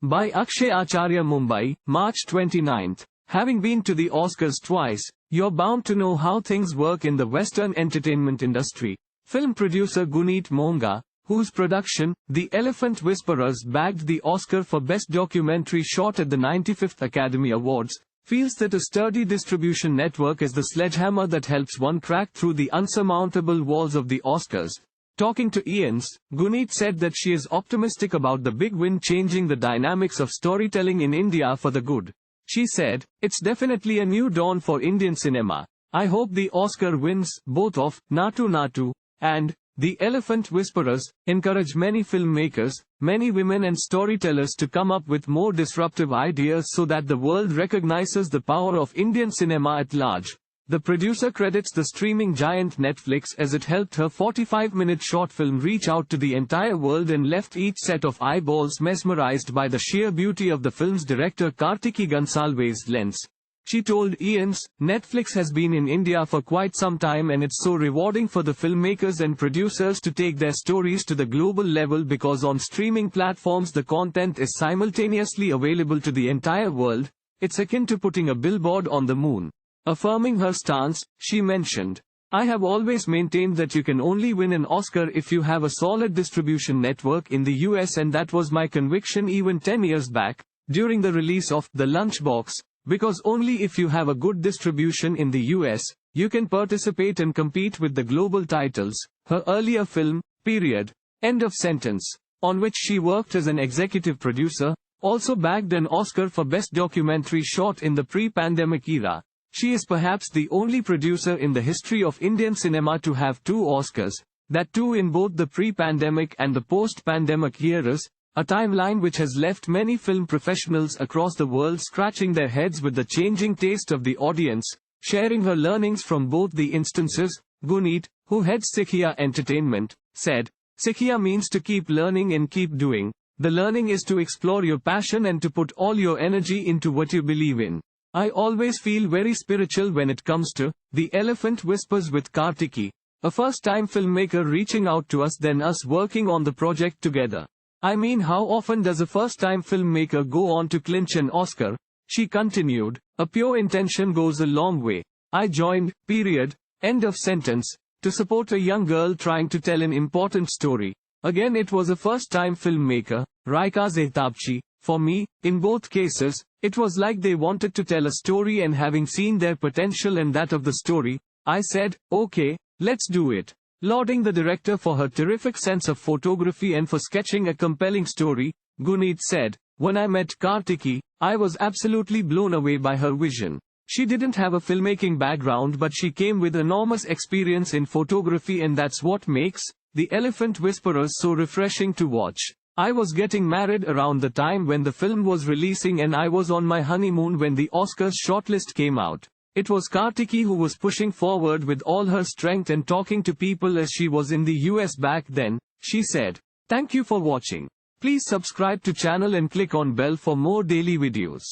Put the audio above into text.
By Akshay Acharya, Mumbai, March 29. Having been to the Oscars twice, you're bound to know how things work in the Western entertainment industry. Film producer Guneet Monga, whose production, The Elephant Whisperers, bagged the Oscar for Best Documentary Short at the 95th Academy Awards, feels that a sturdy distribution network is the sledgehammer that helps one crack through the unsurmountable walls of the Oscars. Talking to IANS, Guneet said that she is optimistic about the big win changing the dynamics of storytelling in India for the good. She said, "It's definitely a new dawn for Indian cinema. I hope the Oscar wins, both of Natu Natu and The Elephant Whisperers, encourage many filmmakers, many women and storytellers to come up with more disruptive ideas so that the world recognizes the power of Indian cinema at large." The producer credits the streaming giant Netflix as it helped her 45-minute short film reach out to the entire world and left each set of eyeballs mesmerized by the sheer beauty of the film's director Kartiki Gonsalves' lens. She told IANS, "Netflix has been in India for quite some time and it's so rewarding for the filmmakers and producers to take their stories to the global level because on streaming platforms the content is simultaneously available to the entire world. It's akin to putting a billboard on the moon." Affirming her stance, she mentioned, "I have always maintained that you can only win an Oscar if you have a solid distribution network in the US, and that was my conviction even 10 years back, during the release of The Lunchbox. Because only if you have a good distribution in the US, you can participate and compete with the global titles." Her earlier film, Period. End of sentence, on which she worked as an executive producer, also bagged an Oscar for Best Documentary Short in the pre-pandemic era. She is perhaps the only producer in the history of Indian cinema to have 2 Oscars, that too in both the pre-pandemic and the post-pandemic eras, a timeline which has left many film professionals across the world scratching their heads with the changing taste of the audience. Sharing her learnings from both the instances, Guneet, who heads Sikhiya Entertainment, said, "Sikhiya means to keep learning and keep doing. The learning is to explore your passion and to put all your energy into what you believe in. I always feel very spiritual when it comes to The Elephant Whispers with Kartiki, a first-time filmmaker reaching out to us then us working on the project together. I mean, how often does a first-time filmmaker go on to clinch an Oscar?" She continued, "A pure intention goes a long way. I joined, period, end of sentence, to support a young girl trying to tell an important story. Again, it was a first-time filmmaker, Raika Zehtabchi. For me, in both cases, it was like they wanted to tell a story, and having seen their potential and that of the story, I said, okay, let's do it." Lauding the director for her terrific sense of photography and for sketching a compelling story, Guneet said, "When I met Kartiki, I was absolutely blown away by her vision. She didn't have a filmmaking background, but she came with enormous experience in photography, and that's what makes The Elephant Whisperers so refreshing to watch. I was getting married around the time when the film was releasing, and I was on my honeymoon when the Oscars shortlist came out. It was Kartiki who was pushing forward with all her strength and talking to people as she was in the US back then," she said. Thank you for watching. Please subscribe to channel and click on bell for more daily videos.